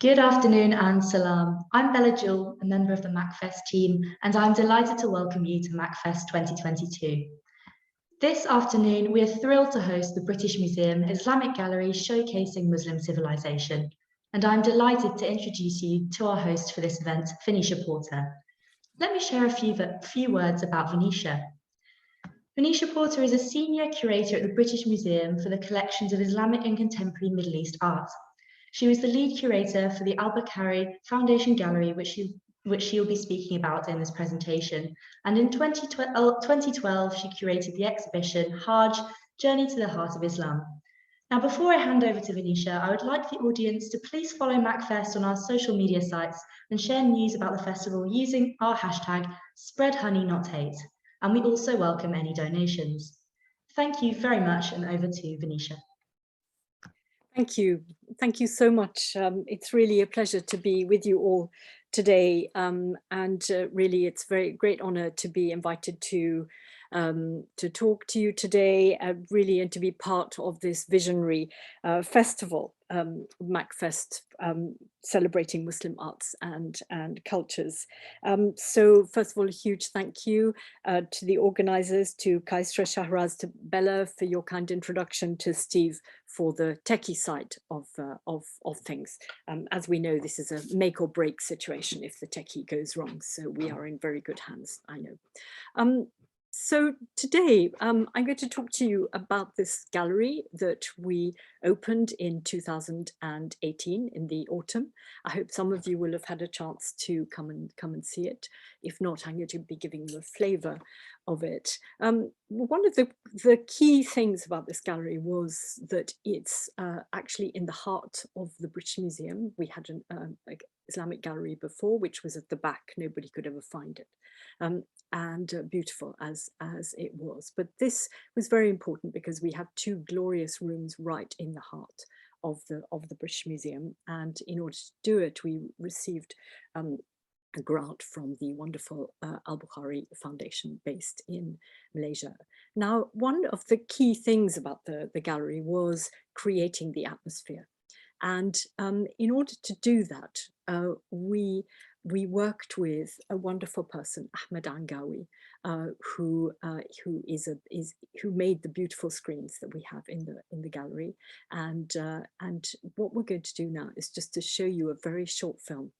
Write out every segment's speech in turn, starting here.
Good afternoon and salam. I'm Bella Jewell, a member of the MACFEST team, and I'm delighted to welcome you to MACFEST 2022. This afternoon, we are thrilled to host the British Museum Islamic Gallery showcasing Muslim civilization, and I'm delighted to introduce you to our host for this event, Venetia Porter. Let me share a few words about Venetia. Venetia Porter is a senior curator at the British Museum for the collections of Islamic and contemporary Middle East art. She was the lead curator for the Albukhary Foundation Gallery, which she'll be speaking about in this presentation. And in 2012, she curated the exhibition Hajj, Journey to the Heart of Islam. Now, before I hand over to Venetia, I would like the audience to please follow MACFEST on our social media sites and share news about the festival using our hashtag #SpreadHoneyNotHate. And we also welcome any donations. Thank you very much, and over to Venetia. Thank you. Thank you so much. It's really a pleasure to be with you all today. Really, it's a very great honor to be invited to talk to you today, really, and to be part of this visionary festival, MACFEST, celebrating Muslim arts and cultures. So first of all, a huge thank you to the organizers, to Kaisra, Shahraz, to Bella for your kind introduction, to Steve for the techie side of things. As we know, this is a make or break situation if the techie goes wrong. So we are in very good hands, I know. So today, I'm going to talk to you about this gallery that we opened in 2018 in the autumn. I hope some of you will have had a chance to come and see it. If not, I'm going to be giving you a flavor of it. One of the key things about this gallery was that it's actually in the heart of the British Museum. We had an Islamic gallery before, which was at the back. Nobody could ever find it. And beautiful as it was. But this was very important because we have two glorious rooms right in the heart of the British Museum. And in order to do it, we received a grant from the wonderful Albukhary Foundation based in Malaysia. Now, one of the key things about the gallery was creating the atmosphere. And in order to do that, we worked with a wonderful person, Ahmed Angawi, who made the beautiful screens that we have in the gallery. And what we're going to do now is just to show you a very short film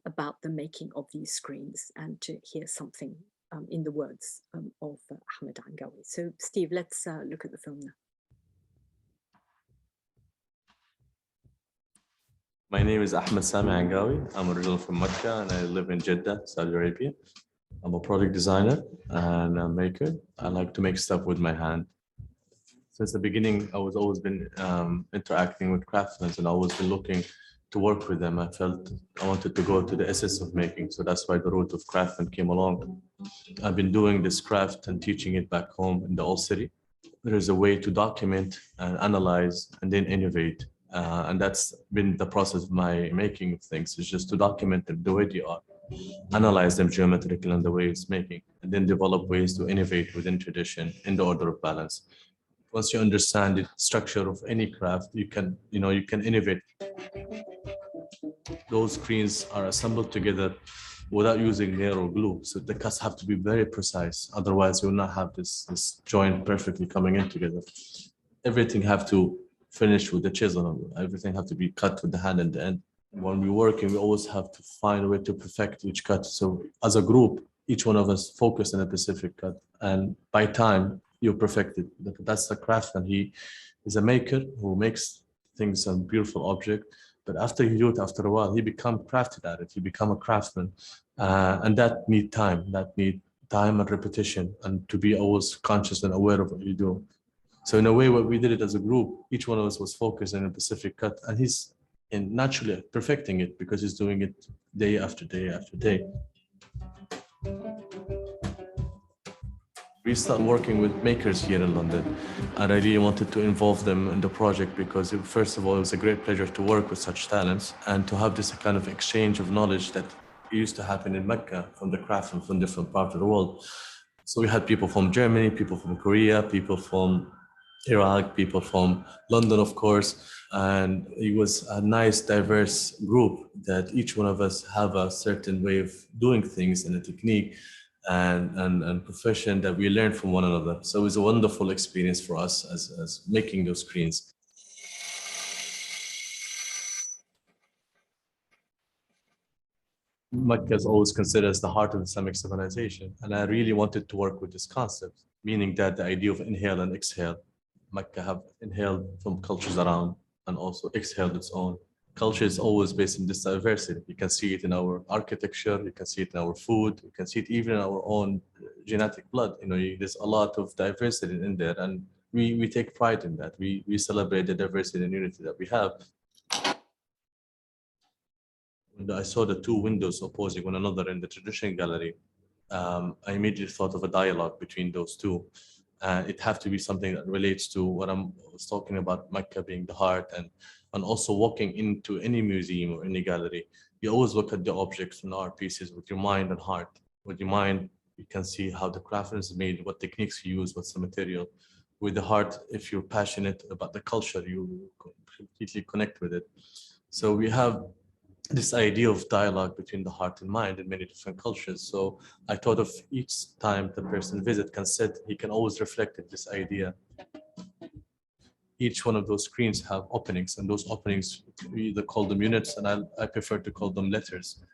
about the making of these screens and to hear something in the words of Ahmed Angawi. So Steve, let's look at the film now. My name is Ahmed Sami Angawi. I'm originally from Mecca and I live in Jeddah, Saudi Arabia. I'm a product designer and a maker. I like to make stuff with my hand. Since the beginning, I was always been interacting with craftsmen and always been looking to work with them. I felt I wanted to go to the essence of making. So that's why the root of craftsman came along. I've been doing this craft and teaching it back home in the old city. There is a way to document and analyze and then innovate. And that's been the process of my making of things, is just to document them the way they are, analyze them geometrically and the way it's making, and then develop ways to innovate within tradition in the order of balance. Once you understand the structure of any craft, you can innovate. Those screens are assembled together without using nail or glue. So the cuts have to be very precise. Otherwise, you will not have this joint perfectly coming in together. Everything have to finish with the chisel. Everything have to be cut with the hand in the end. When we're working, we always have to find a way to perfect each cut. So as a group, each one of us focus on a specific cut. And by time, you're perfected. That's the craftsman. He is a maker who makes things a beautiful object. But after you do it, after a while, he become crafted at it. He become a craftsman. And that need time. That need time and repetition, and to be always conscious and aware of what you do. So in a way, what we did it as a group, each one of us was focused on a specific cut, and he's naturally perfecting it because he's doing it day after day after day. We started working with makers here in London. I really wanted to involve them in the project because, first of all, it was a great pleasure to work with such talents and to have this kind of exchange of knowledge that used to happen in Mecca from the craftsmen from different parts of the world. So we had people from Germany, people from Korea, people from Iraq, people from London, of course, and it was a nice, diverse group that each one of us have a certain way of doing things and a technique and profession that we learn from one another. So it was a wonderful experience for us as making those screens. Mecca is always considered as the heart of Islamic civilization, and I really wanted to work with this concept, meaning that the idea of inhale and exhale. Mecca have inhaled from cultures around and also exhaled its own. Culture is always based in this diversity. You can see it in our architecture, you can see it in our food, you can see it even in our own genetic blood. There's a lot of diversity in there, and we take pride in that. We celebrate the diversity and unity that we have. When I saw the two windows opposing one another in the tradition gallery, I immediately thought of a dialogue between those two. It have to be something that relates to what I was talking about, Mecca being the heart, and also walking into any museum or any gallery. You always look at the objects and art pieces with your mind and heart. With your mind, you can see how the craftsman is made, what techniques you use, what's the material. With the heart, if you're passionate about the culture, you completely connect with it. So we have this idea of dialogue between the heart and mind in many different cultures. So I thought of each time the person visit can sit, he can always reflect in this idea. Each one of those screens have openings, and those openings, we either call them units, and I prefer to call them letters.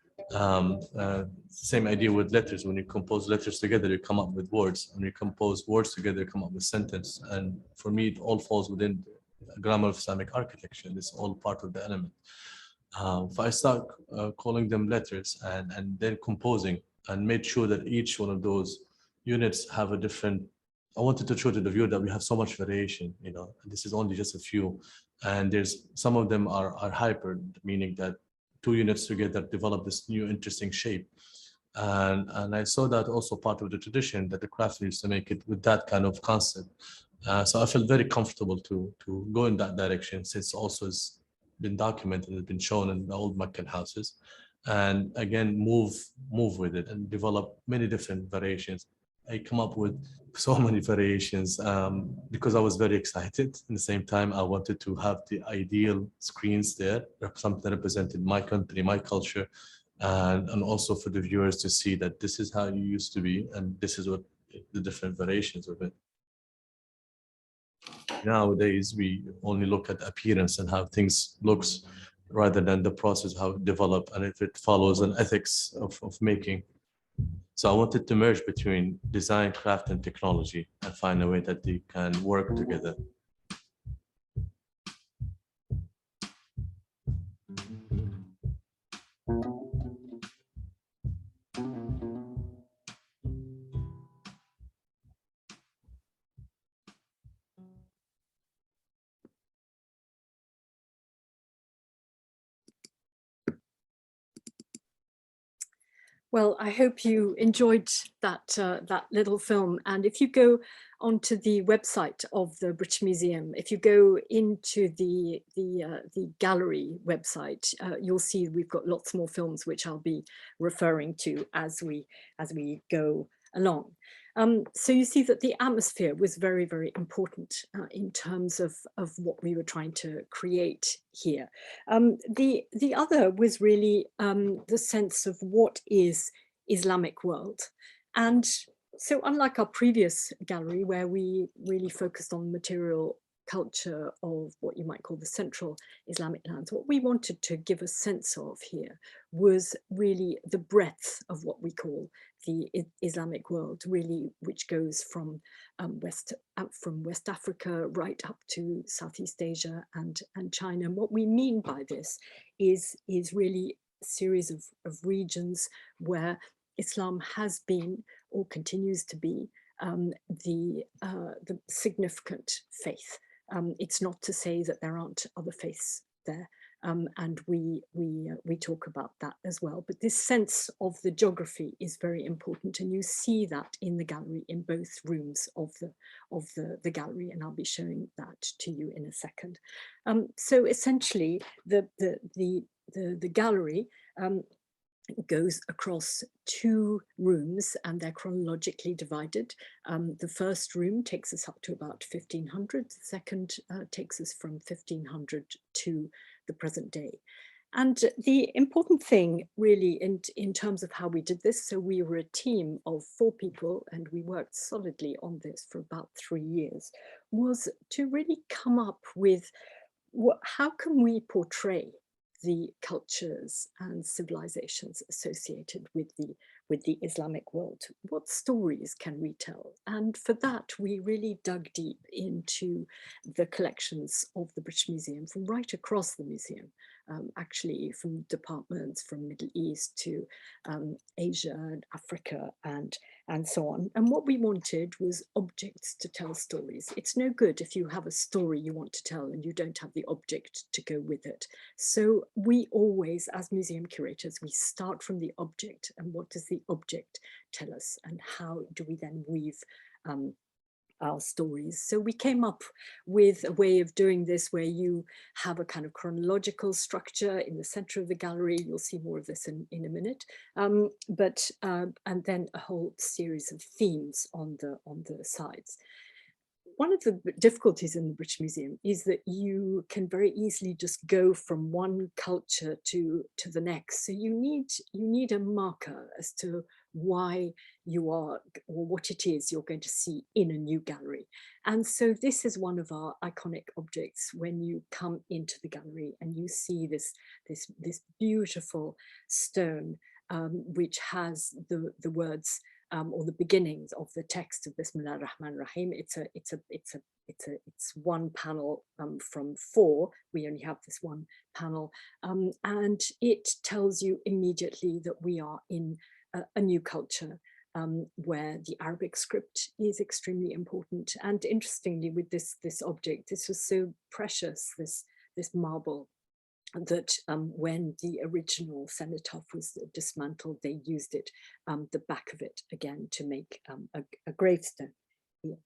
Same idea with letters. When you compose letters together, you come up with words. When you compose words together, you come up with sentence. And for me, it all falls within the grammar of Islamic architecture. It's all part of the element. So I start calling them letters and then composing, and made sure that each one of those units have a different. I wanted to show to the viewer that we have so much variation, and this is only just a few, and there's some of them are hybrid, meaning that two units together develop this new interesting shape. And I saw that also part of the tradition that the craftsmen used to make it with that kind of concept. So I felt very comfortable to go in that direction, since also is been documented and been shown in the old Meccan houses, and again move with it and develop many different variations. I come up with so many variations because I was very excited. At the same time, I wanted to have the ideal screens there, something that represented my country, my culture, and also for the viewers to see that this is how you used to be, and this is what the different variations of it. Nowadays, we only look at appearance and how things looks rather than the process, how it developed, and if it follows an ethics of making. So I wanted to merge between design, craft, and technology and find a way that they can work together. Well, I hope you enjoyed that that little film. And if you go onto the website of the British Museum, if you go into the gallery website, you'll see we've got lots more films which I'll be referring to as we go along. So you see that the atmosphere was very, very important in terms of what we were trying to create here. The other was really the sense of what is Islamic world. And so unlike our previous gallery, where we really focused on material culture of what you might call the central Islamic lands, what we wanted to give a sense of here was really the breadth of what we call the Islamic world, really, which goes from West Africa right up to Southeast Asia and China. And what we mean by this is really a series of regions where Islam has been or continues to be the significant faith. It's not to say that there aren't other faiths there, and we talk about that as well. But this sense of the geography is very important, and you see that in the gallery in both rooms of the gallery, and I'll be showing that to you in a second. So essentially, the gallery goes across 2 rooms, and they're chronologically divided. The first room takes us up to about 1500. The second takes us from 1500 to the present day. And the important thing really in terms of how we did this, so we were a team of 4 people and we worked solidly on this for about 3 years, was to really come up with how can we portray the cultures and civilizations associated with the Islamic world? What stories can we tell? And for that, we really dug deep into the collections of the British Museum from right across the museum, actually from departments from Middle East to Asia and Africa and so on. And what we wanted was objects to tell stories. It's no good if you have a story you want to tell and you don't have the object to go with it. So we always, as museum curators, we start from the object and what does the object tell us and how do we then weave our stories. So we came up with a way of doing this where you have a kind of chronological structure in the center of the gallery. You'll see more of this in a minute, and then a whole series of themes on the sides. One of the difficulties in the British Museum is that you can very easily just go from one culture to the next. So you need a marker as to why you are, or what it is you're going to see in a new gallery. And so this is one of our iconic objects when you come into the gallery and you see this beautiful stone, which has the words or the beginnings of the text of Bismillah ar-Rahman ar-Rahim. It's one panel from 4. We only have this one panel, and it tells you immediately that we are in a new culture where the Arabic script is extremely important. And interestingly, with this object, this was so precious, this marble, that when the original cenotaph was dismantled, they used it, the back of it again, to make a gravestone here.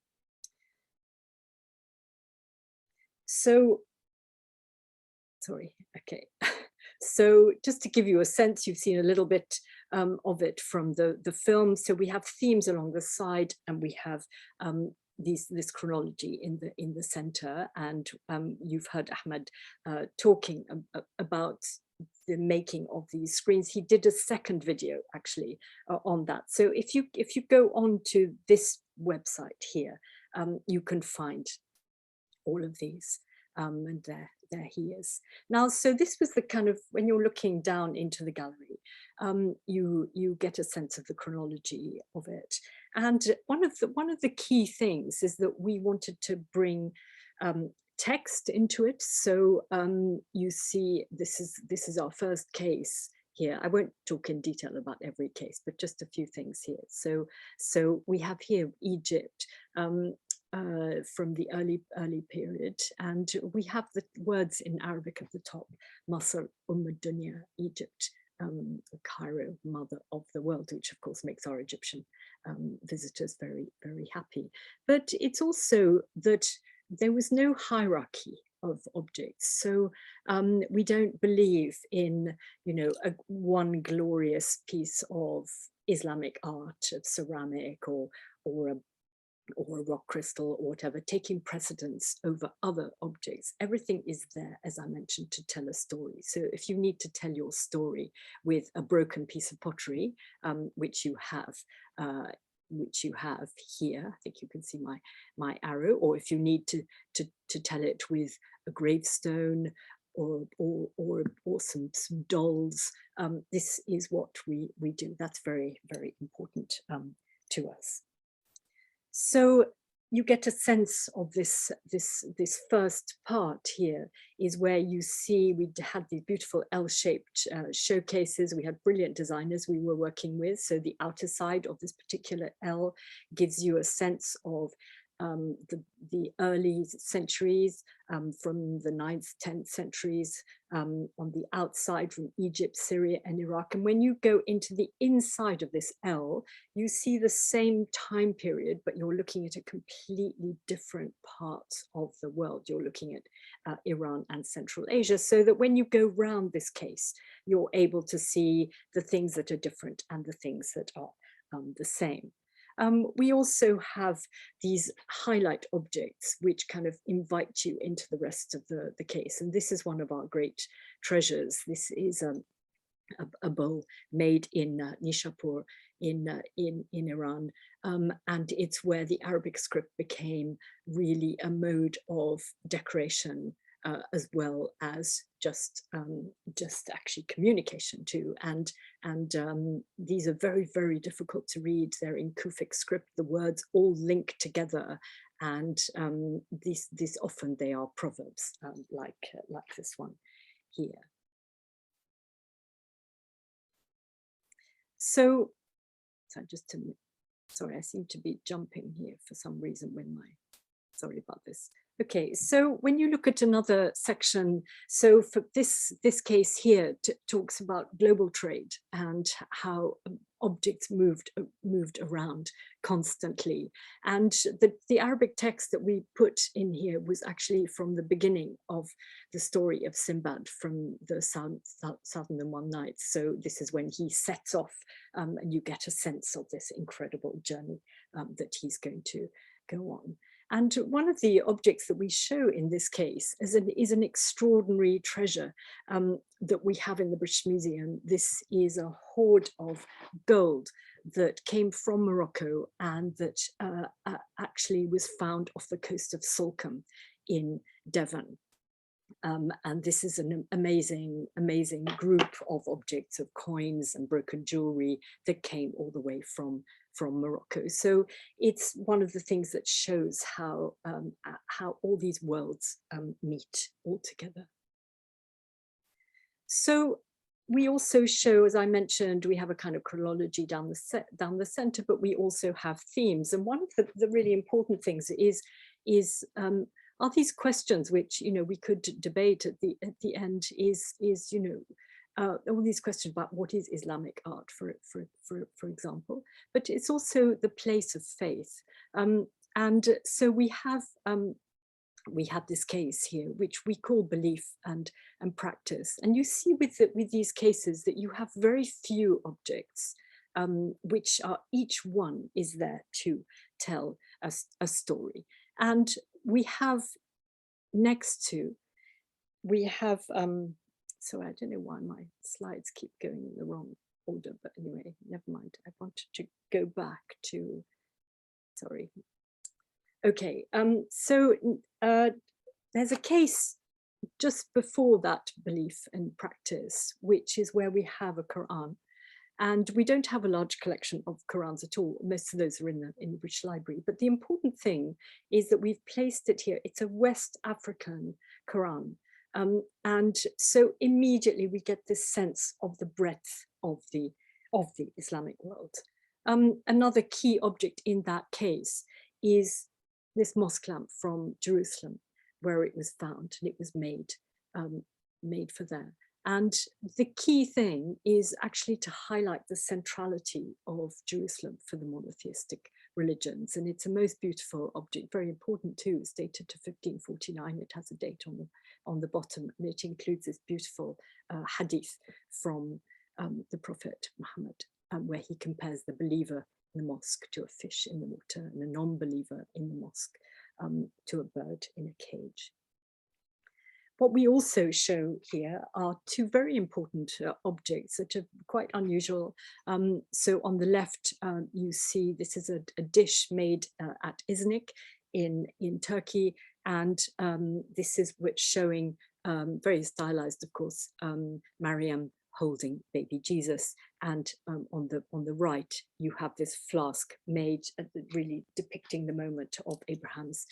So, sorry, okay. So just to give you a sense, you've seen a little bit of it from the film. So we have themes along the side, and we have this chronology in the center, and you've heard Ahmed talking about the making of these screens. He did a second video actually on that. So if you go on to this website here, you can find all of these, and there he is. Now, so this was the kind of, when you're looking down into the gallery, you get a sense of the chronology of it. And one of the key things is that we wanted to bring text into it. So you see, this is our first case here. I won't talk in detail about every case, but just a few things here. So we have here Egypt from the early period, and we have the words in Arabic at the top: Masr Dunya, Egypt, Cairo, mother of the world, which of course makes our Egyptian visitors very, very happy. But it's also that there was no hierarchy of objects. So we don't believe in, one glorious piece of Islamic art, of ceramic or a rock crystal or whatever, taking precedence over other objects. Everything is there, as I mentioned, to tell a story. So if you need to tell your story with a broken piece of pottery, which you have here, I think you can see my arrow, or if you need to tell it with a gravestone or some dolls, this is what we do. That's very, very important to us. So you get a sense of this first part here is where you see we had these beautiful L-shaped showcases. We had brilliant designers we were working with. So the outer side of this particular L gives you a sense of the early centuries, from the 9th, 10th centuries, on the outside from Egypt, Syria, and Iraq. And when you go into the inside of this L, you see the same time period, but you're looking at a completely different part of the world. You're looking Iran and Central Asia, so that when you go round this case, you're able to see the things that are different and the things that are the same. We also have these highlight objects which kind of invite you into the rest of the case. And this is one of our great treasures. This is a bowl made in Nishapur in Iran. And it's where the Arabic script became really a mode of decoration, as well as just actually communication too. And these are very, very difficult to read. They're in Kufic script. The words all link together, and these often they are proverbs, like this one here. So sorry, I seem to be jumping here for some reason sorry about this. Okay, so when you look at another section, so for this case here talks about global trade and how objects moved around constantly. And the Arabic text that we put in here was actually from the beginning of the story of Sinbad from the Southern and One Nights. So this is when he sets off, and you get a sense of this incredible journey that he's going to go on. And one of the objects that we show in this case is an extraordinary treasure that we have in the British Museum. This is a hoard of gold that came from Morocco and that actually was found off the coast of Salcombe in Devon. And this is an amazing group of objects, of coins and broken jewelry that came all the way from Morocco. So it's one of the things that shows how all these worlds meet all together. So we also show, as I mentioned, we have a kind of chronology down the center, but we also have themes. And one of the really important things are these questions which, you know, we could debate at the end is you know, all these questions about what is Islamic art, for example, but it's also the place of faith. And so we have this case here, which we call belief and practice. And you see with these cases that you have very few objects, which are, each one is there to tell a story. And we have so I don't know why my slides keep going in the wrong order, but anyway, never mind. I wanted to go back to, sorry. Okay, so there's a case just before that belief and practice, which is where we have a Quran. And we don't have a large collection of Qurans at all. Most of those are in the British Library. But the important thing is that we've placed it here. It's a West African Quran. And so immediately we get this sense of the breadth of the Islamic world. Another key object in that case is this Mosque Clamp from Jerusalem, where it was found, and it was made for there. And the key thing is actually to highlight the centrality of Jerusalem for the monotheistic religions. And it's a most beautiful object, very important too. It's dated to 1549. It has a date on the bottom, and it includes this beautiful hadith from the Prophet Muhammad, where he compares the believer in the mosque to a fish in the water and a non-believer in the mosque to a bird in a cage. What we also show here are two very important objects that are quite unusual. So on the left, you see this is a dish made at Iznik in Turkey. And this is what's showing, very stylized, of course, Mariam holding baby Jesus. And on the right, you have this flask made, really depicting the moment of Abraham's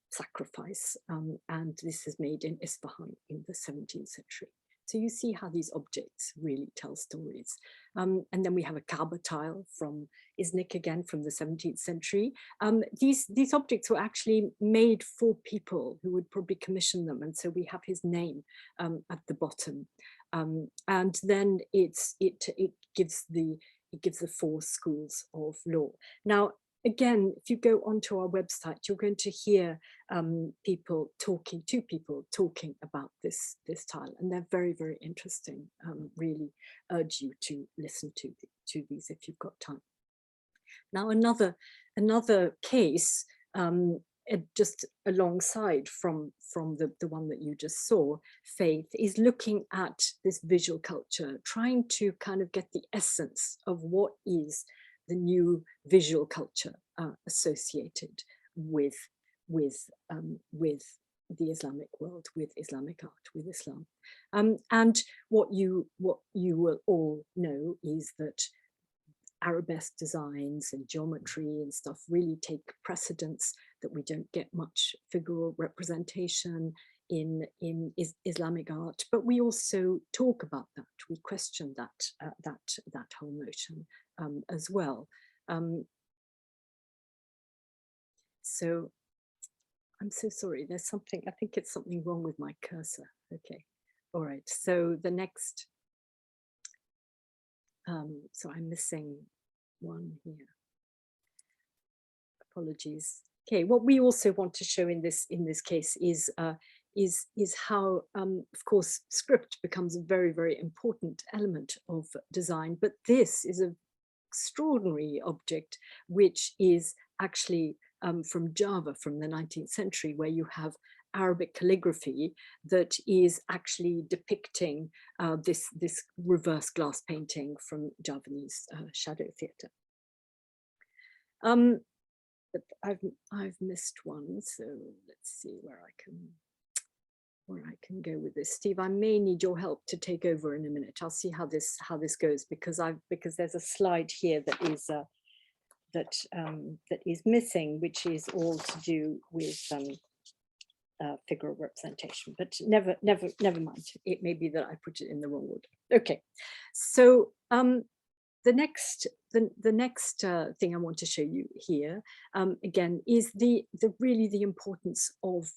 sacrifice, and this is made in Isfahan in the 17th century. So you see how these objects really tell stories. And then we have a Kaaba tile from Iznik, again from the 17th century. These objects were actually made for people who would probably commission them, and so we have his name at the bottom. And then it gives the 4 schools of law. Now, again, if you go onto our website, you're going to hear people talking about this tile, and they're very, very interesting. Really urge you to listen to these if you've got time. Now, another case, just alongside from the one that you just saw, Faith, is looking at this visual culture, trying to kind of get the essence of what is the new visual culture associated with the Islamic world, with Islamic art, with Islam. And what you will all know is that arabesque designs and geometry and stuff really take precedence, that we don't get much figural representation in Islamic art, but we also talk about that. We question that whole notion as well. So I'm so sorry, there's something, I think it's something wrong with my cursor. Okay, all right, so the next, so I'm missing one here. Apologies. Okay, what we also want to show in this case is how, of course, script becomes a very, very important element of design, but this is an extraordinary object, which is actually from Java, from the 19th century, where you have Arabic calligraphy that is actually depicting this reverse glass painting from Javanese shadow theatre. But I've missed one, so let's see where I can go with this. Steve, I may need your help to take over in a minute. I'll see how this goes, because there's a slide here that is missing, which is all to do with figural representation. But never mind. It may be that I put it in the wrong order. Okay, so the next thing I want to show you here, again, is really the importance of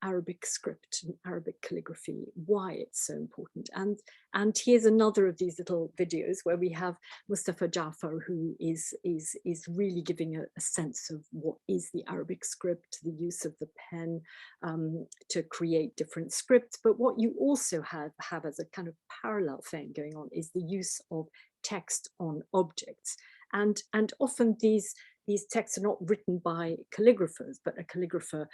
Arabic script and Arabic calligraphy, why it's so important. And here's another of these little videos where we have Mustafa Jafar, who is really giving a sense of what is the Arabic script, the use of the pen to create different scripts. But what you also have as a kind of parallel thing going on is the use of text on objects. And often these texts are not written by calligraphers, but a calligrapher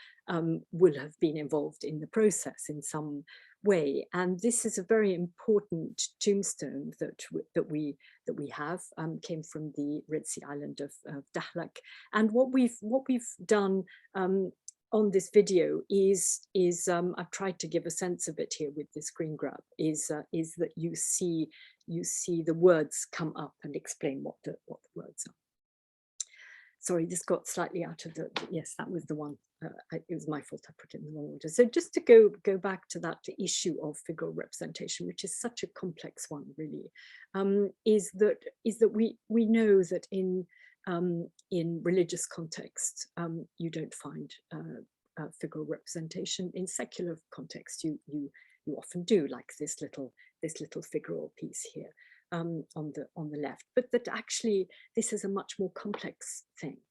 will have been involved in the process in some way. And this is a very important tombstone that we have, came from the Red Sea island of Dahlak. And what we've done on this video is I've tried to give a sense of it here with this screen grab, is that you see the words come up and explain what the words are. Sorry, this got slightly out of yes, that was the one. It was my fault, I put it in the wrong order. So just to go back to that issue of figural representation, which is such a complex one, really, is that we know that in religious context, you don't find figural representation. In secular context, you often do, like this little figural piece here on the left. But that actually this is a much more complex thing.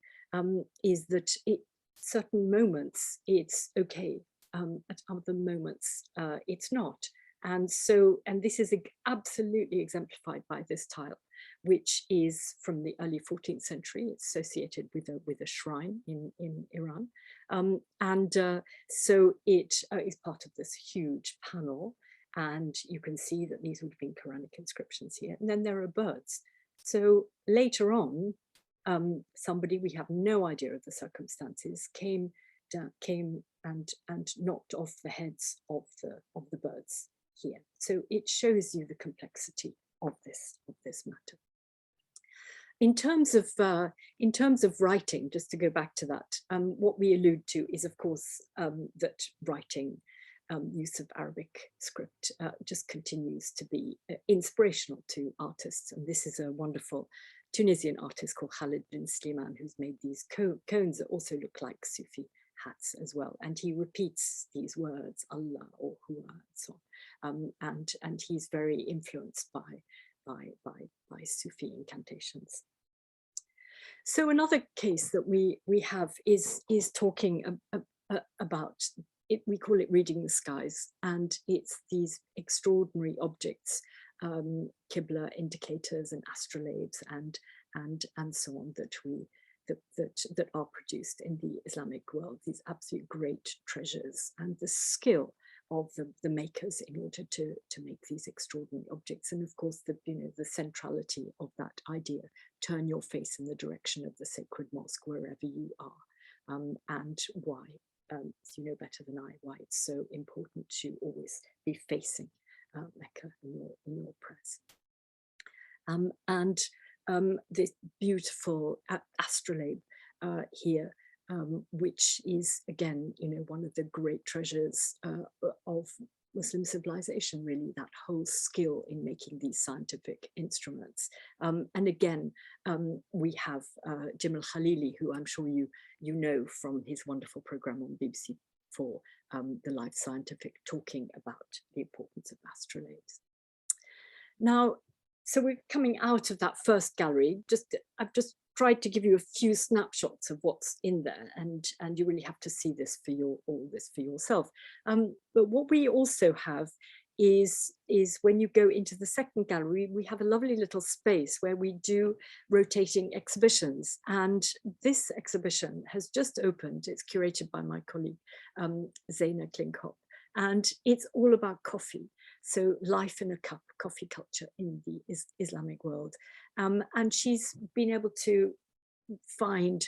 Is that at certain moments it's okay, at other moments it's not. And this is absolutely exemplified by this tile, which is from the early 14th century. It's associated with a shrine in Iran. So it is part of this huge panel. And you can see that these would have been Quranic inscriptions here. And then there are birds. So later on, somebody, we have no idea of the circumstances, came and knocked off the heads of the birds here. So it shows you the complexity of this matter. In terms of writing, just to go back to that, what we allude to is, of course, that writing, use of Arabic script just continues to be inspirational to artists. And this is a wonderful Tunisian artist called Khalid bin Slimane, who's made these cones that also look like Sufi hats as well. And he repeats these words, Allah or Huwa, and so on. And he's very influenced by Sufi incantations. So another case that we have is talking about it. We call it reading the skies, and it's these extraordinary objects, Qibla indicators and astrolabes and so on that are produced in the Islamic world. These absolute great treasures, and the skill of the makers in order to make these extraordinary objects, and of course the centrality of that idea: turn your face in the direction of the sacred mosque wherever you are, and why, as you know better than I, why it's so important to always be facing Mecca in your prayers. This beautiful astrolabe here, which is again, one of the great treasures of Muslim civilization, really, that whole skill in making these scientific instruments. And again, we have Jim al-Khalili, who I'm sure you know from his wonderful program on BBC4, The Life Scientific, talking about the importance of astrolabes. Now, so we're coming out of that first gallery. I've just tried to give you a few snapshots of what's in there, and you really have to see this for all this for yourself. But what we also have is when you go into the second gallery, we have a lovely little space where we do rotating exhibitions. And this exhibition has just opened. It's curated by my colleague, Zaina Klinkhoff, and it's all about coffee. So life in a cup, coffee culture in the Islamic world. And she's been able to find,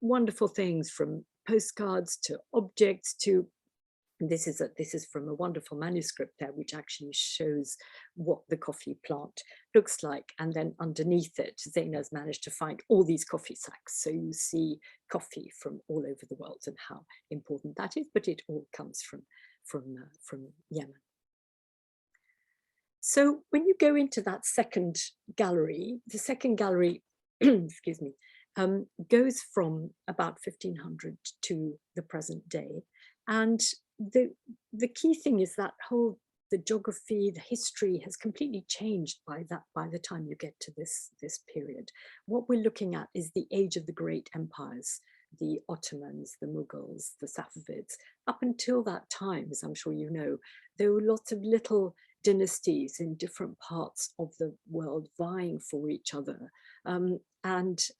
wonderful things, from postcards to objects to, this is from a wonderful manuscript there, which actually shows what the coffee plant looks like. And then underneath it, Zaina's managed to find all these coffee sacks. So you see coffee from all over the world and how important that is, but it all comes from Yemen. So when you go into that second gallery, the second gallery, excuse me, goes from about 1500 to the present day. And the key thing is that the geography, the history has completely changed by the time you get to this period. What we're looking at is the age of the great empires, the Ottomans, the Mughals, the Safavids. Up until that time, as I'm sure you know, there were lots of little dynasties in different parts of the world vying for each other. And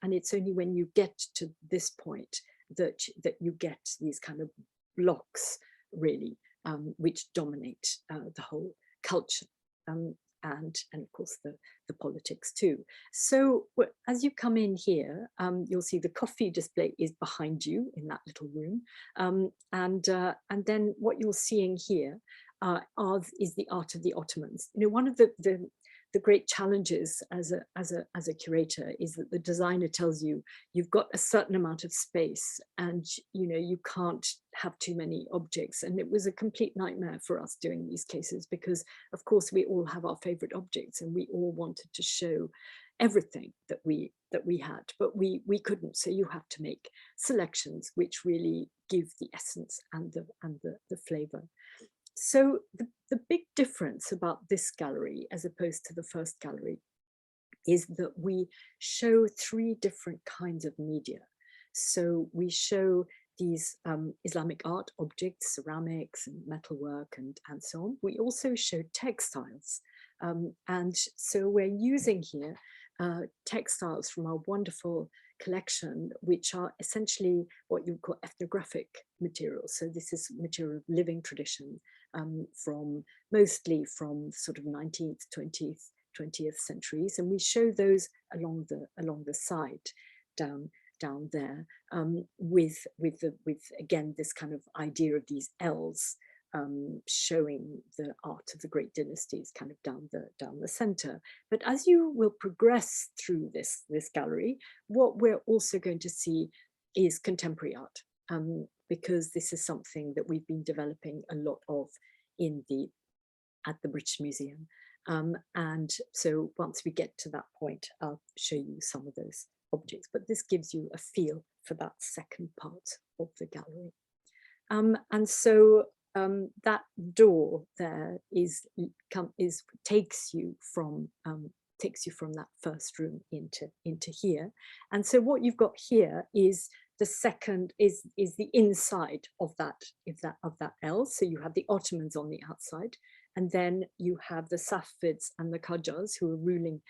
it's only when you get to this point that you get these kind of blocks, really, which dominate the whole culture. And of course the politics too. So as you come in here, you'll see the coffee display is behind you in that little room, and then what you're seeing here is the art of the Ottomans. One of the great challenges as a curator is that the designer tells you you've got a certain amount of space, and you can't have too many objects. And it was a complete nightmare for us doing these cases, because of course we all have our favorite objects and we all wanted to show everything that we had, but we couldn't. So you have to make selections which really give the essence and the flavor. So the big difference about this gallery as opposed to the first gallery is that we show three different kinds of media. So we show these Islamic art objects, ceramics and metalwork and so on. We also show textiles. And so we're using here textiles from our wonderful collection, which are essentially what you call ethnographic materials. So this is material of living tradition, mostly from sort of 19th, 20th centuries, and we show those along the side down there, with again this kind of idea of these L's, showing the art of the great dynasties kind of down the center. But as you will progress through this gallery, what we're also going to see is contemporary art, because this is something that we've been developing a lot of at the British Museum. And so once we get to that point, I'll show you some of those objects, but this gives you a feel for that second part of the gallery. And so that door there takes you from takes you from that first room into here. And so what you've got here is the second is the inside of that L. So you have the Ottomans on the outside, and then you have the Safavids and the Qajars who are ruling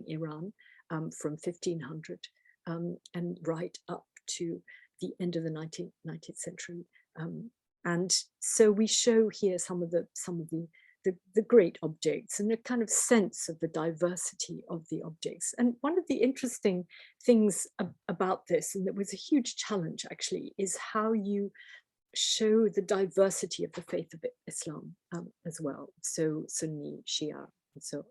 Iran from 1500 and right up to the end of the 19th century. And so we show here some of the great objects and a kind of sense of the diversity of the objects. And one of the interesting things about this, and that was a huge challenge actually, is how you show the diversity of the faith of Islam as well. So Sunni, Shia, and so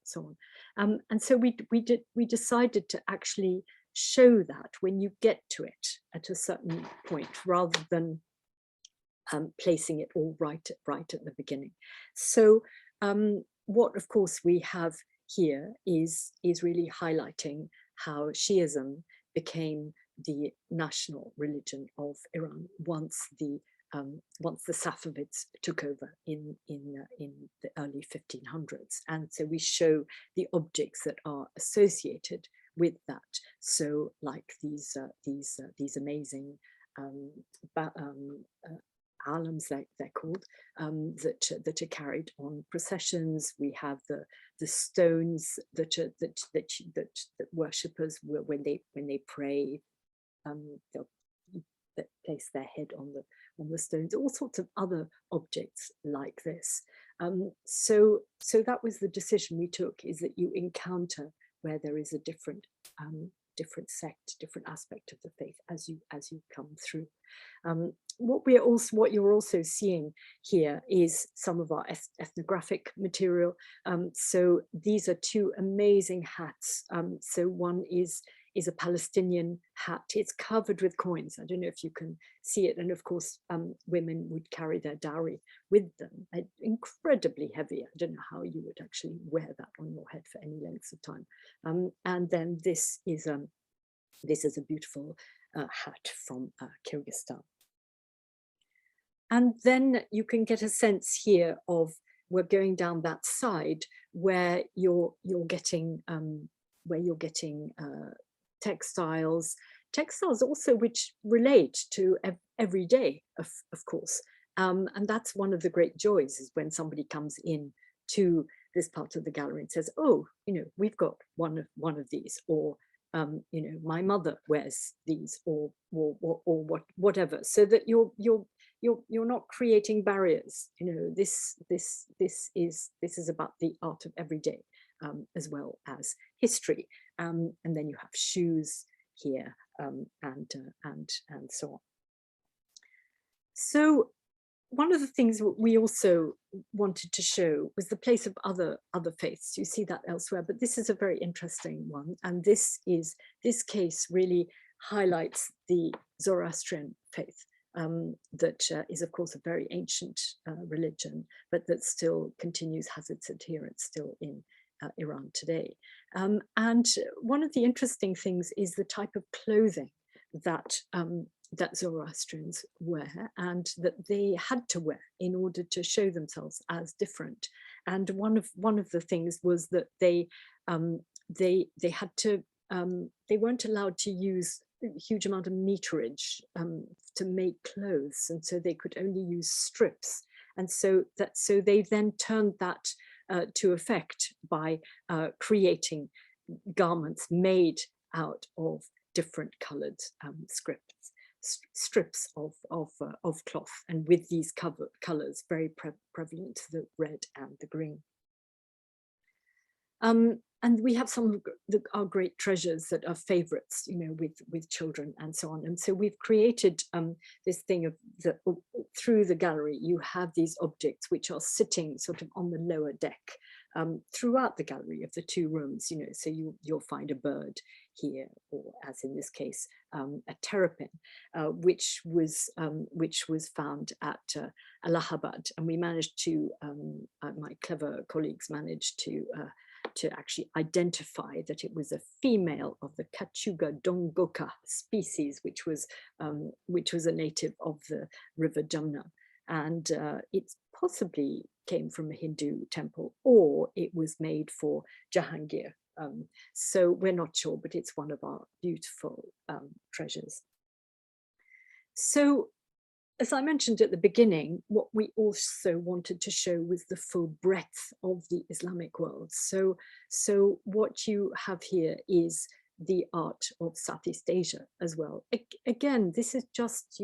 on. And so we decided to actually show that when you get to it at a certain point, rather than placing it all right at the beginning. So what of course we have here is really highlighting how Shiism became the national religion of Iran once the Safavids took over in the early 1500s. And so we show the objects that are associated with that. So like these amazing alams, they're called, that are carried on processions. We have the stones that worshippers, when they pray, they'll place their head on the stones. All sorts of other objects like this. So that was the decision we took, is that you encounter where there is a different sect, different aspect of the faith as you come through. What you're also seeing here is some of our ethnographic material. So these are two amazing hats. So one is a Palestinian hat. It's covered with coins. I don't know if you can see it. And of course, women would carry their dowry with them. Incredibly heavy. I don't know how you would actually wear that on your head for any lengths of time. And then this is a beautiful hat from Kyrgyzstan. And then you can get a sense here of, we're going down that side where you're getting textiles also which relate to every day, of course. And that's one of the great joys, is when somebody comes in to this part of the gallery and says, oh, we've got one of these, or my mother wears these, or whatever, so that you're not creating barriers. This is about the art of every day, as well as history. And then you have shoes here, and so on. So one of the things we also wanted to show was the place of other faiths. You see that elsewhere, but this is a very interesting one. And this case really highlights the Zoroastrian faith, that is of course a very ancient religion, but that still continues, has its adherents still in Iran today. And one of the interesting things is the type of clothing that Zoroastrians wear, and that they had to wear in order to show themselves as different. And one of the things was that they had to, they weren't allowed to use a huge amount of meterage to make clothes, and so they could only use strips. And so they then turned that to effect by creating garments made out of different coloured strips of cloth, and with these colours very prevalent, the red and the green. And we have some of our great treasures that are favourites, with children and so on. And so we've created this thing of through the gallery, you have these objects which are sitting sort of on the lower deck throughout the gallery of the two rooms. So you'll find a bird here, or as in this case, a terrapin, which was found at Allahabad, and we managed to, my clever colleagues managed to actually identify that it was a female of the Kachuga dongoka species, which was a native of the River Jumna. And it's possibly came from a Hindu temple, or it was made for Jahangir. So we're not sure, but it's one of our beautiful treasures. So, as I mentioned at the beginning, what we also wanted to show was the full breadth of the Islamic world. So what you have here is the art of Southeast Asia as well. Again, this is just,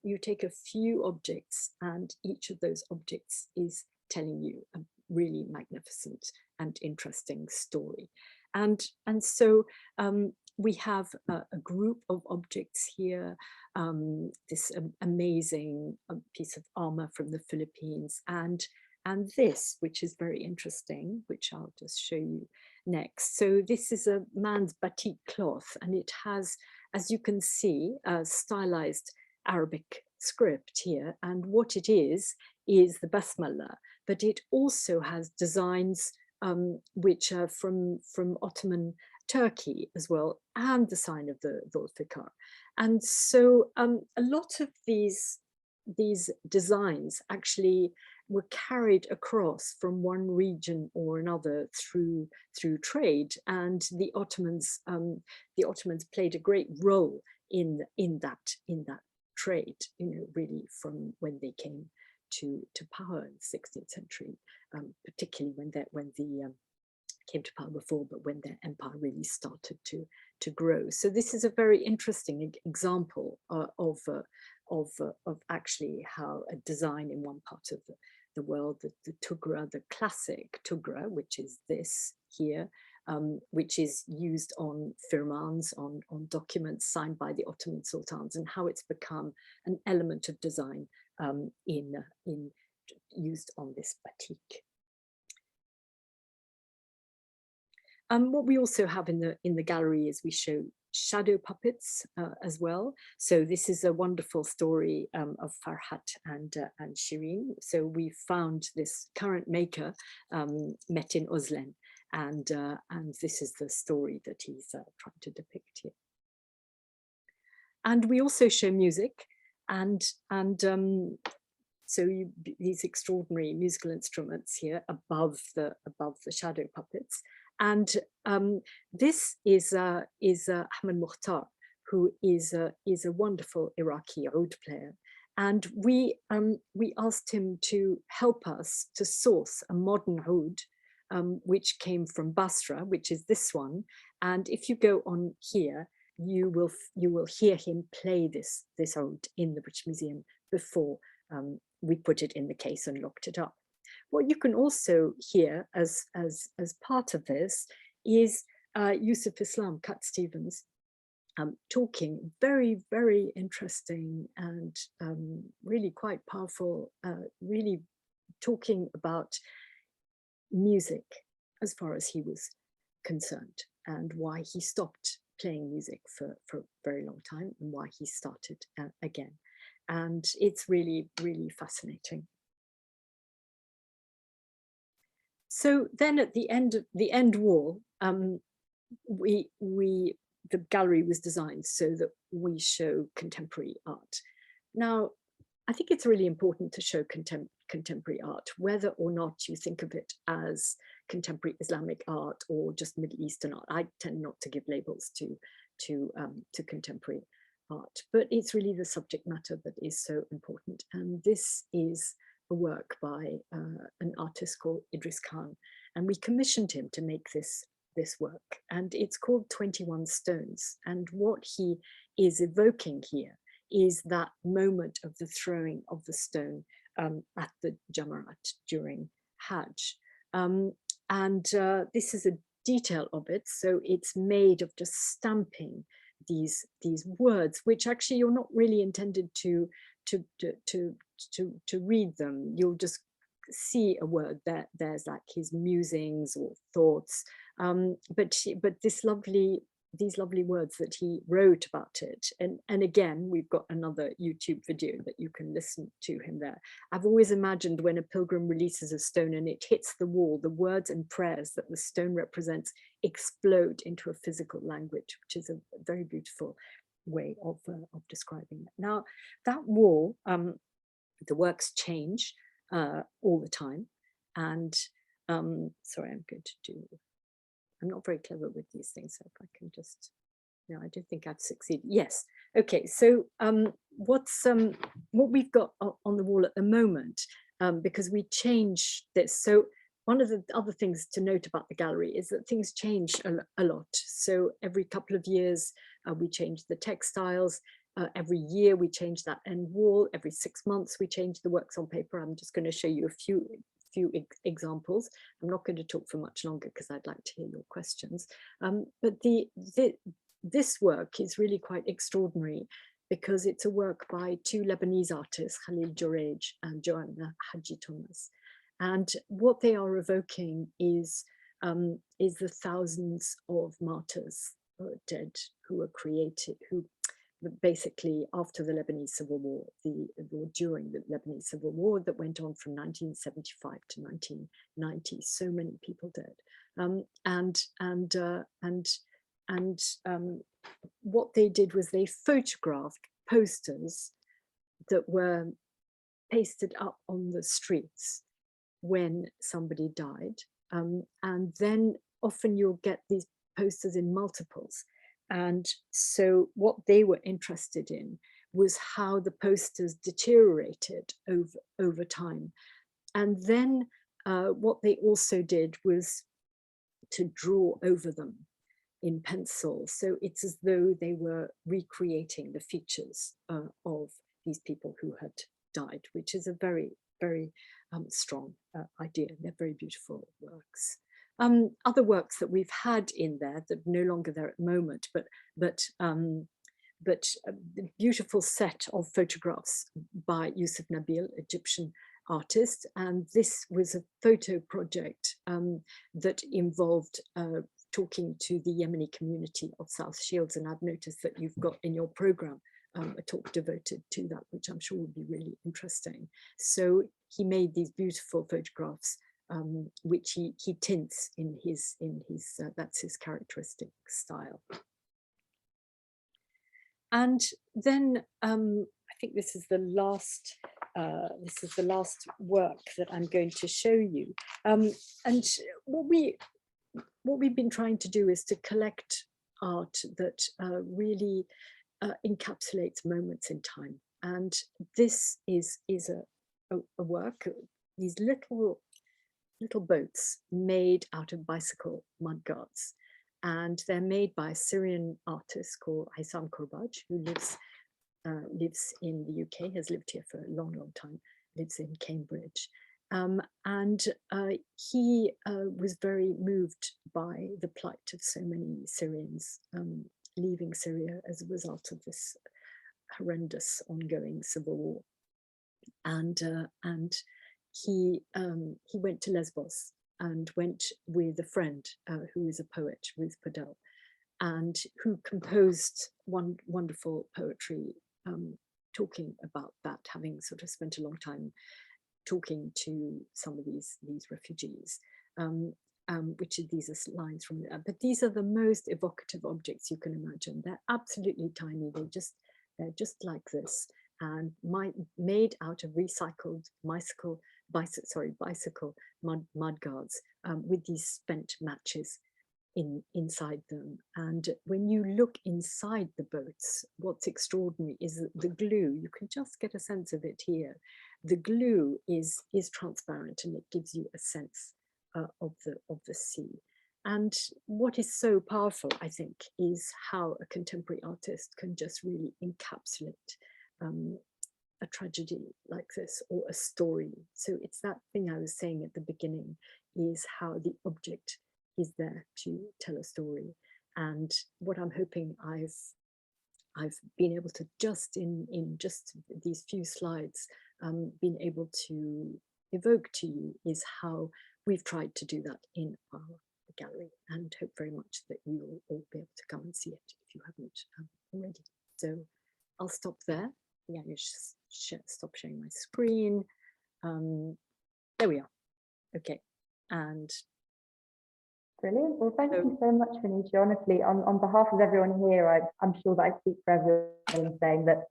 you take a few objects, and each of those objects is telling you a really magnificent and interesting story. And so we have a group of objects here, this amazing piece of armor from the Philippines, and this, which is very interesting, which I'll just show you next. So this is a man's batik cloth, and it has, as you can see, a stylized Arabic script here. And what it is the Basmala, but it also has designs which are from Ottoman Turkey as well, and the sign of the Zulfikar. And so a lot of these designs actually were carried across from one region or another through trade, and the Ottomans played a great role in that trade, really from when they came to power in the 16th century, particularly when they came to power before, but when their empire really started to grow. So this is a very interesting example of actually how a design in one part of the world, the tugra, the classic tugra, which is this here, which is used on firmans, on documents signed by the Ottoman sultans, and how it's become an element of design used on this batik. What we also have in the gallery is we show shadow puppets as well. So this is a wonderful story of Farhat and Shireen. So we found this current maker met in Oslen, and this is the story that he's trying to depict here. And we also show music, and so these extraordinary musical instruments here above the shadow puppets. And this is Ahmed Mukhtar, who is a wonderful Iraqi oud player. And we asked him to help us to source a modern oud, which came from Basra, which is this one. And if you go on here, you will hear him play this oud in the British Museum before we put it in the case and locked it up. What you can also hear as part of this is Yusuf Islam, Cat Stevens, talking very, very interesting and really quite powerful, really talking about music as far as he was concerned, and why he stopped playing music for a very long time, and why he started again. And it's really, really fascinating. So then at the end wall, the gallery was designed so that we show contemporary art. Now, I think it's really important to show contemporary art, whether or not you think of it as contemporary Islamic art or just Middle Eastern art. I tend not to give labels to contemporary art, but it's really the subject matter that is so important. And this is a work by an artist called Idris Khan, and we commissioned him to make this work, and it's called 21 Stones. And what he is evoking here is that moment of the throwing of the stone at the Jamarat during Hajj. This is a detail of it, so it's made of just stamping these words, which actually you're not really intended to read them. You'll just see a word that there's like his musings or thoughts, but these lovely words that he wrote about it. And again, we've got another YouTube video that you can listen to him there. I've always imagined when a pilgrim releases a stone and it hits the wall, the words and prayers that the stone represents explode into a physical language, which is a very beautiful way of describing it. Now, that wall, the works change all the time. And sorry, I'm not very clever with these things, so if I can just, no, I don't think I've succeeded. Yes, okay, so what we've got on the wall at the moment, because we change this, so one of the other things to note about the gallery is that things change a lot. So every couple of years, we change the textiles. Every year we change that end wall. Every 6 months we change the works on paper. I'm just going to show you a few examples. I'm not going to talk for much longer because I'd like to hear your questions. But this work is really quite extraordinary because it's a work by two Lebanese artists, Khalil Jurej and Joanna Haji Thomas. And what they are evoking is the thousands of martyrs who are dead, who were created, who basically after the Lebanese Civil War, or during the Lebanese Civil War that went on from 1975 to 1990, so many people dead. What they did was they photographed posters that were pasted up on the streets when somebody died. And then often you'll get these posters in multiples. And so what they were interested in was how the posters deteriorated over time. And then what they also did was to draw over them in pencil. So it's as though they were recreating the features of these people who had died, which is a very, very strong idea. They're very beautiful works. Other works that we've had in there that are no longer there at the moment, but the beautiful set of photographs by Yusuf Nabil, Egyptian artist. And this was a photo project that involved talking to the Yemeni community of South Shields. And I've noticed that you've got in your program a talk devoted to that, which I'm sure will be really interesting. So he made these beautiful photographs, which he tints in his that's his characteristic style. And then I think this is the last work that I'm going to show you. And what we've been trying to do is to collect art that really encapsulates moments in time. And this is a work, these little boats made out of bicycle mudguards. And they're made by a Syrian artist called Haysam Kurbaj, who lives in the UK, has lived here for a long, long time, lives in Cambridge. And he was very moved by the plight of so many Syrians leaving Syria as a result of this horrendous ongoing civil war. And he went to Lesbos and went with a friend who is a poet, Ruth Podell, and who composed wonderful poetry talking about that, having sort of spent a long time talking to some of these refugees, which these are lines from, but these are the most evocative objects you can imagine. They're absolutely tiny. They're just like this, and made out of recycled bicycle mudguards with these spent matches inside them. And when you look inside the boats, what's extraordinary is the glue. You can just get a sense of it here. The glue is transparent, and it gives you a sense of the sea. And what is so powerful, I think, is how a contemporary artist can just really encapsulate a tragedy like this, or a story. So it's that thing I was saying at the beginning, is how the object is there to tell a story. And what I'm hoping I've been able to just in just these few slides been able to evoke to you is how we've tried to do that in our gallery, and hope very much that you will all be able to come and see it if you haven't already. So I'll stop there. Yeah, you should stop sharing my screen. There we are. Okay, and brilliant. Well, thank you so much, Venetia. Honestly, on behalf of everyone here, I'm sure that I speak for everyone in saying that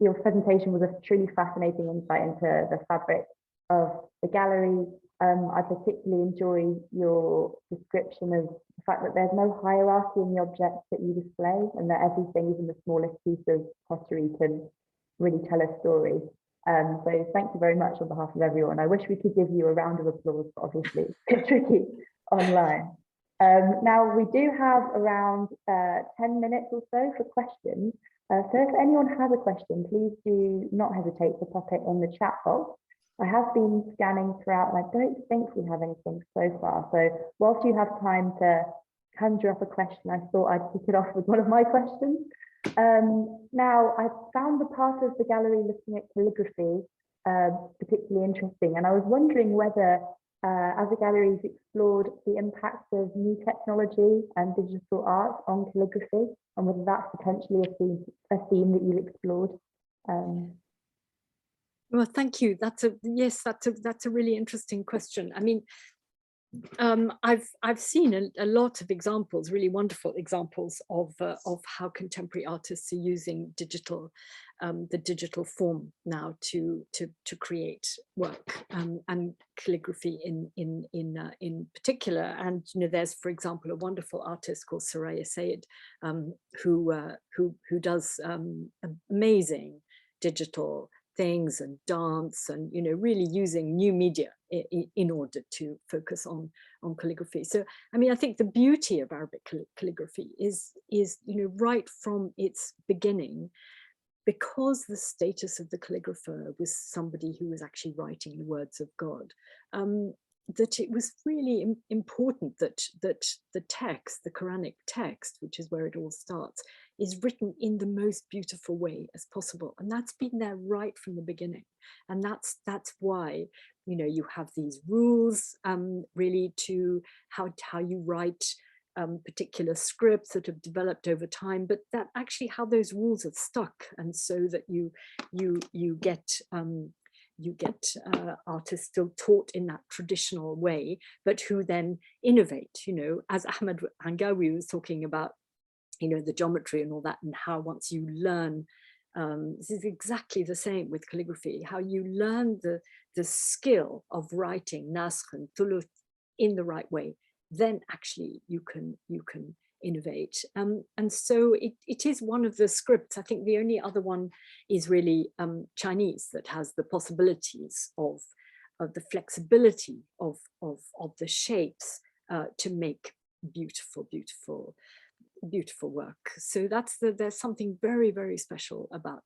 your presentation was a truly fascinating insight into the fabric of the gallery. I particularly enjoy your description of the fact that there's no hierarchy in the objects that you display, and that everything, even the smallest piece of pottery, can really tell a story. So thank you very much on behalf of everyone. I wish we could give you a round of applause, but obviously it's tricky online. Now we do have around 10 minutes or so for questions. So if anyone has a question, please do not hesitate to pop it in the chat box. I have been scanning throughout and I don't think we have anything so far. So whilst you have time to conjure up a question, I thought I'd kick it off with one of my questions. Now, I found the part of the gallery looking at calligraphy particularly interesting, and I was wondering whether, as the gallery's explored the impact of new technology and digital art on calligraphy, and whether that's potentially a theme that you've explored. Well, thank you. That's a really interesting question. I mean, I've seen a lot of examples, really wonderful examples of how contemporary artists are using digital, the digital form now to create work, and calligraphy in particular. And there's, for example, a wonderful artist called Soraya Sayed, who does amazing digital things and dance, and really using new media in order to focus on calligraphy. So I mean, I think the beauty of Arabic calligraphy is right from its beginning, because the status of the calligrapher was somebody who was actually writing the words of God, that it was really important that the text, the Quranic text, which is where it all starts, is written in the most beautiful way as possible. And that's been there right from the beginning. And that's why, you have these rules, really, to how you write particular scripts that have developed over time, but that actually how those rules have stuck. And so that you get artists still taught in that traditional way, but who then innovate, as Ahmed Hangawi was talking about, the geometry and all that, and how once you learn, this is exactly the same with calligraphy, how you learn the skill of writing nasr and thuluth in the right way, then actually you can innovate. And so it is one of the scripts. I think the only other one is really Chinese, that has the possibilities of the flexibility of the shapes to make beautiful work. So there's something very, very special about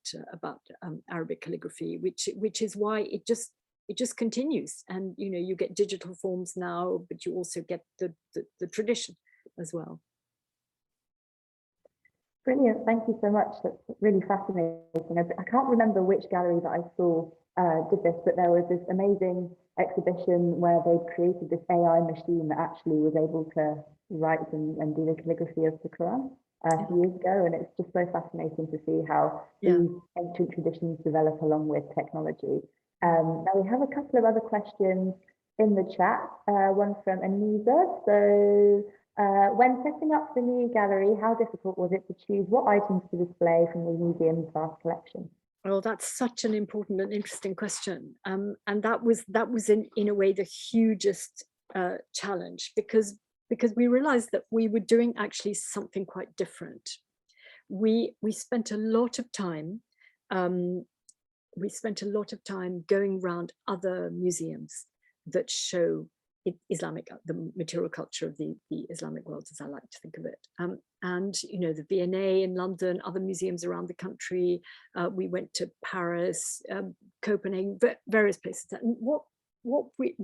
Arabic calligraphy, which is why it just continues. And you get digital forms now, but you also get the tradition as well. Brilliant, thank you so much. That's really fascinating. I can't remember which gallery that I saw did this, but there was this amazing exhibition where they created this AI machine that actually was able to write and do the calligraphy of the Quran a few years ago, and it's just so fascinating to see how these ancient traditions develop along with technology. Now we have a couple of other questions in the chat, one from Anisa. So when setting up the new gallery, how difficult was it to choose what items to display from the museum's vast collection? Well, that's such an important and interesting question. And that was in a way the hugest challenge, because we realized that we were doing actually something quite different. We spent a lot of time going around other museums that show Islamic, the material culture of the Islamic world, as I like to think of it. And the V&A in London, other museums around the country. We went to Paris, Copenhagen, various places. And what we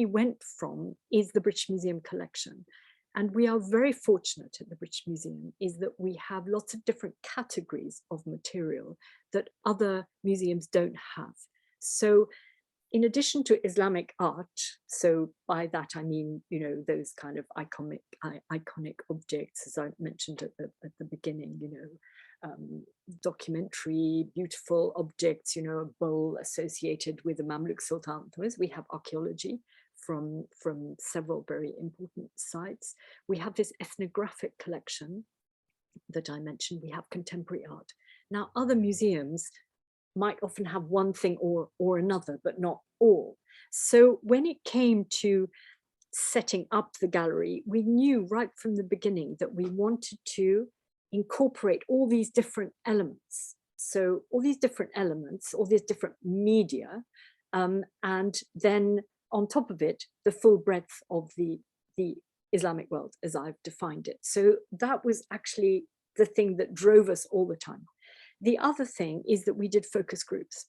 went from is the British Museum collection. And we are very fortunate at the British Museum is that we have lots of different categories of material that other museums don't have. So in addition to Islamic art, so by that I mean, those kind of iconic objects, as I mentioned at the beginning, documentary, beautiful objects, a bowl associated with the Mamluk Sultan. We have archaeology from several very important sites. We have this ethnographic collection that I mentioned. We have contemporary art. Now, other museums might often have one thing or another, but not all. So when it came to setting up the gallery, we knew right from the beginning that we wanted to incorporate all these different elements. So all these different elements, all these different media, and then on top of it, the full breadth of the Islamic world as I've defined it. So that was actually the thing that drove us all the time. The other thing is that we did focus groups,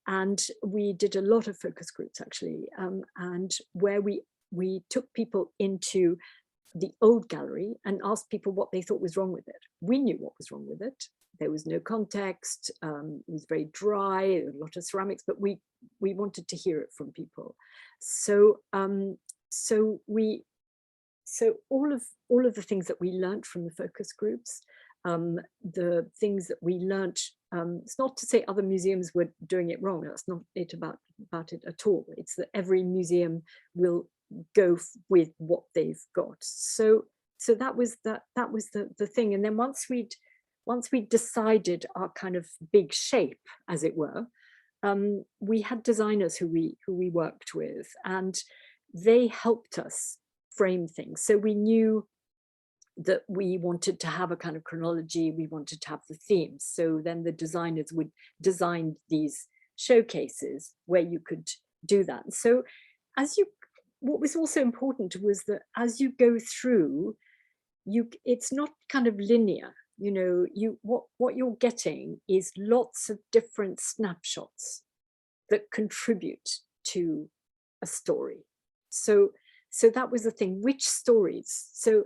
and we did a lot of focus groups actually, and where we took people into the old gallery and asked people what they thought was wrong with it. We knew what was wrong with it. There was no context. It was very dry, a lot of ceramics, but we wanted to hear it from people. So all of the things that we learned from the focus groups, the things that we learned, it's not to say other museums were doing it wrong. That's not it about it at all. It's that every museum will go with what they've got. So that was the thing. And then once we'd decided our kind of big shape, as it were, we had designers who we worked with, and they helped us frame things. So we knew that we wanted to have a kind of chronology, we wanted to have the themes. So then the designers would design these showcases where you could do that. And so what was also important was that as you go through, it's not kind of linear. What you're getting is lots of different snapshots that contribute to a story. So that was the thing, which stories. So,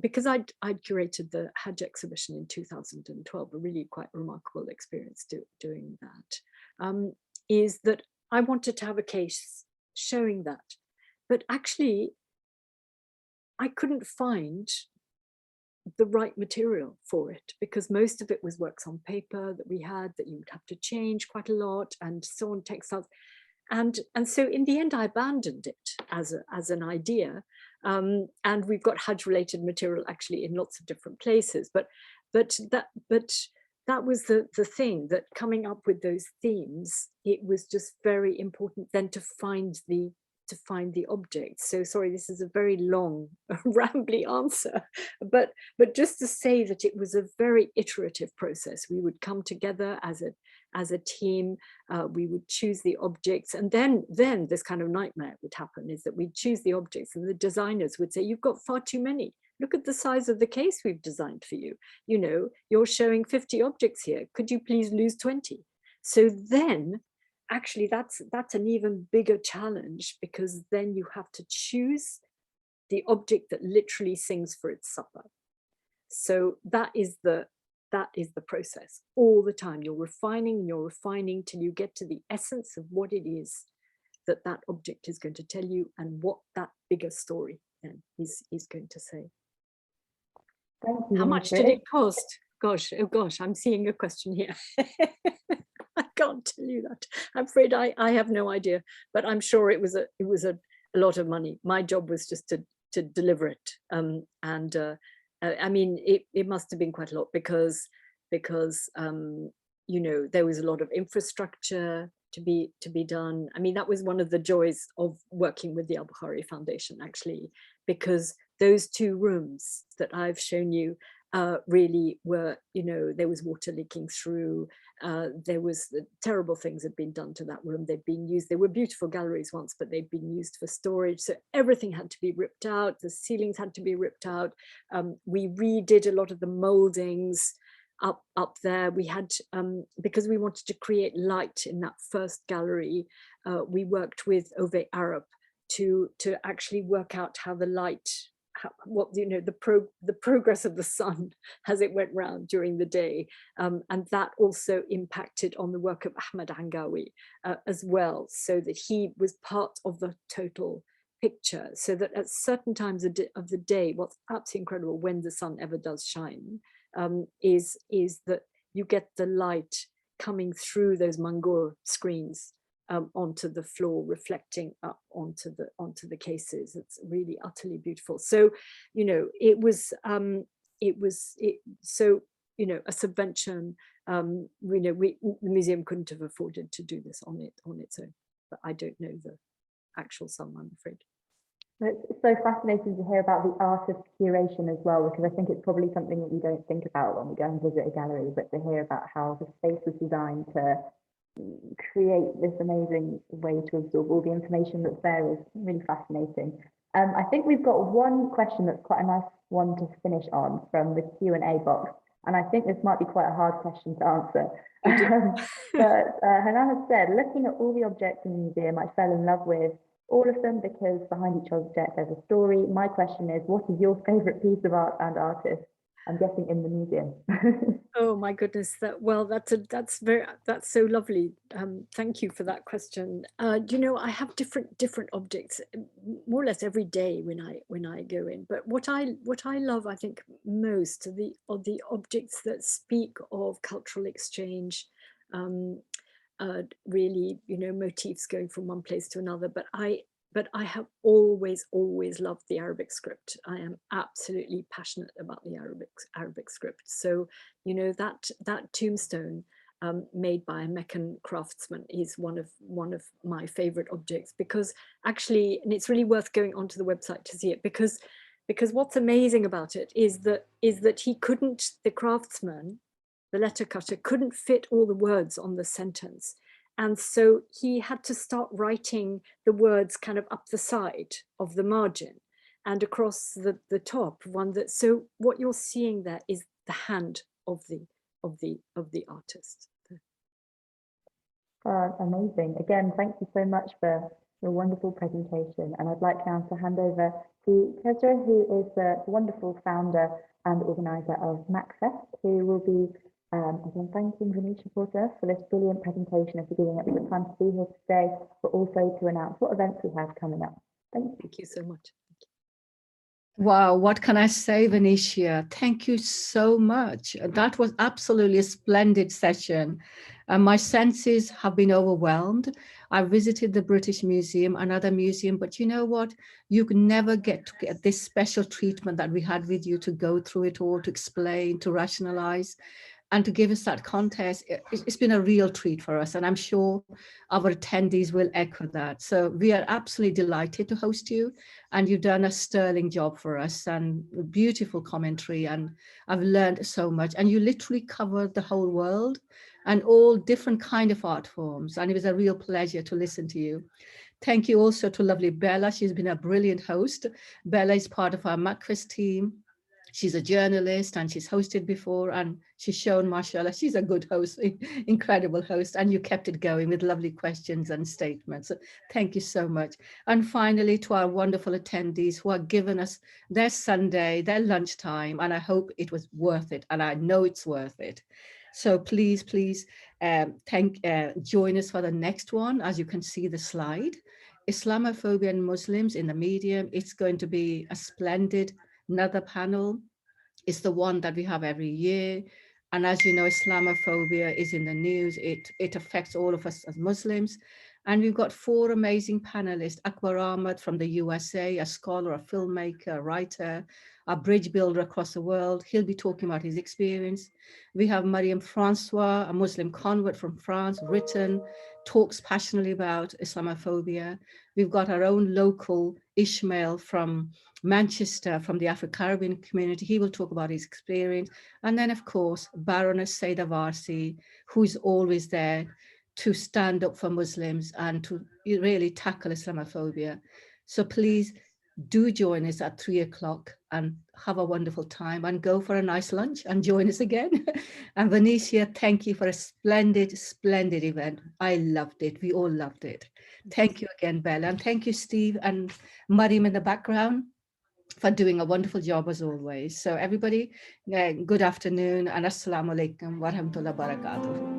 because I'd curated the Hajj exhibition in 2012, a really quite remarkable experience doing that, is that I wanted to have a case showing that. But actually, I couldn't find the right material for it, because most of it was works on paper that we had that you would have to change quite a lot, and so on, textiles. And so in the end, I abandoned it as an idea. And we've got Hajj related material actually in lots of different places. But that was the thing, that coming up with those themes, it was just very important then to find the object. So sorry, this is a very long, rambly answer, but just to say that it was a very iterative process. We would come together as a team, we would choose the objects, and then this kind of nightmare would happen, is that we'd choose the objects and the designers would say, you've got far too many. Look at the size of the case we've designed for you. You're showing 50 objects here. Could you please lose 20? So then actually that's an even bigger challenge, because then you have to choose the object that literally sings for its supper. So that is the process all the time. You're refining till you get to the essence of what it is that object is going to tell you, and what that bigger story then is going to say. Thank you. How much did it cost? Gosh, I'm seeing a question here. I can't tell you that. I'm afraid I have no idea, but I'm sure it was a lot of money. My job was just to deliver it, I mean, it must have been quite a lot, because there was a lot of infrastructure to be done. I mean, that was one of the joys of working with the Albukhary Foundation, actually, because those two rooms that I've shown you really were, there was water leaking through. There was terrible things had been done to that room. They'd been used. They were beautiful galleries once, but they'd been used for storage. So everything had to be ripped out. The ceilings had to be ripped out. We redid a lot of the moldings up there. We had, because we wanted to create light in that first gallery, we worked with Ove Arab to actually work out how the light, the progress of the sun as it went round during the day, and that also impacted on the work of Ahmed Hangawi as well, so that he was part of the total picture, so that at certain times of the day, what's absolutely incredible when the sun ever does shine, is that you get the light coming through those Mangur screens onto the floor, reflecting up onto the cases. It's really utterly beautiful. So, it was a subvention the museum couldn't have afforded to do this on its own. But I don't know the actual sum, I'm afraid. It's so fascinating to hear about the art of curation as well, because I think it's probably something that we don't think about when we go and visit a gallery, but to hear about how the space was designed to create this amazing way to absorb all the information that's there is really fascinating. I think we've got one question that's quite a nice one to finish on from the Q&A box, and I think this might be quite a hard question to answer. But Hanan has said, looking at all the objects in the museum, I fell in love with all of them because behind each object there's a story. My question is, what is your favorite piece of art and artist? I'm guessing in the museum. Oh my goodness, that's so lovely. Thank you for that question. I have different objects more or less every day when I go in. But what I love, I think, most are the objects that speak of cultural exchange. Really, motifs going from one place to another. But I have always loved the Arabic script. I am absolutely passionate about the Arabic script. So, that tombstone made by a Meccan craftsman is one of my favorite objects, because actually, and it's really worth going onto the website to see it, because what's amazing about it is that the craftsman, the letter cutter, couldn't fit all the words on the sentence. And so he had to start writing the words kind of up the side of the margin and across the top. So what you're seeing there is the hand of the artist. Amazing. Again, thank you so much for your wonderful presentation. And I'd like now to hand over to Curator, who is the wonderful founder and organizer of MACFEST, who will be again thanking Venetia Porter for this brilliant presentation and for giving us the time to be here today, but also to announce what events we have coming up. Thank you. Thank you so much. Wow, what can I say, Venetia? Thank you so much. That was absolutely a splendid session. My senses have been overwhelmed. I visited the British Museum, another museum, but you know what? You can never get to get this special treatment that we had with you, to go through it all, to explain, to rationalize, and to give us that context. It's been a real treat for us, and I'm sure our attendees will echo that. So we are absolutely delighted to host you, and you've done a sterling job for us, and beautiful commentary, and I've learned so much. And you literally covered the whole world and all different kind of art forms, and it was a real pleasure to listen to you. Thank you also to lovely Bella. She's been a brilliant host. Bella is part of our MACFEST team. She's a journalist and she's hosted before, and she's shown, mashallah, she's a good host, incredible host, and you kept it going with lovely questions and statements. So thank you so much. And finally, to our wonderful attendees who have given us their Sunday, their lunchtime, and I hope it was worth it, and I know it's worth it. So please join us for the next one. As you can see the slide, Islamophobia and Muslims in the Medium. It's going to be a splendid another panel. Is the one that we have every year. And as you know, Islamophobia is in the news. It affects all of us as Muslims. And we've got 4 amazing panelists: Akbar Ahmed from the USA, a scholar, a filmmaker, a writer, a bridge builder across the world. He'll be talking about his experience. We have Mariam Francois, a Muslim convert from France, written, talks passionately about Islamophobia. We've got our own local Ishmael from Manchester, from the Afro-Caribbean community. He will talk about his experience. And then, of course, Baroness Saida Varsi, who is always there to stand up for Muslims and to really tackle Islamophobia. So please do join us at 3 o'clock and have a wonderful time, and go for a nice lunch and join us again. And Venetia, thank you for a splendid, splendid event. I loved it. We all loved it. Thank you again, Bella. And thank you, Steve and Mariam in the background, for doing a wonderful job as always. So everybody, good afternoon, and assalamu alaikum wa rahmatullahi wa barakatuh.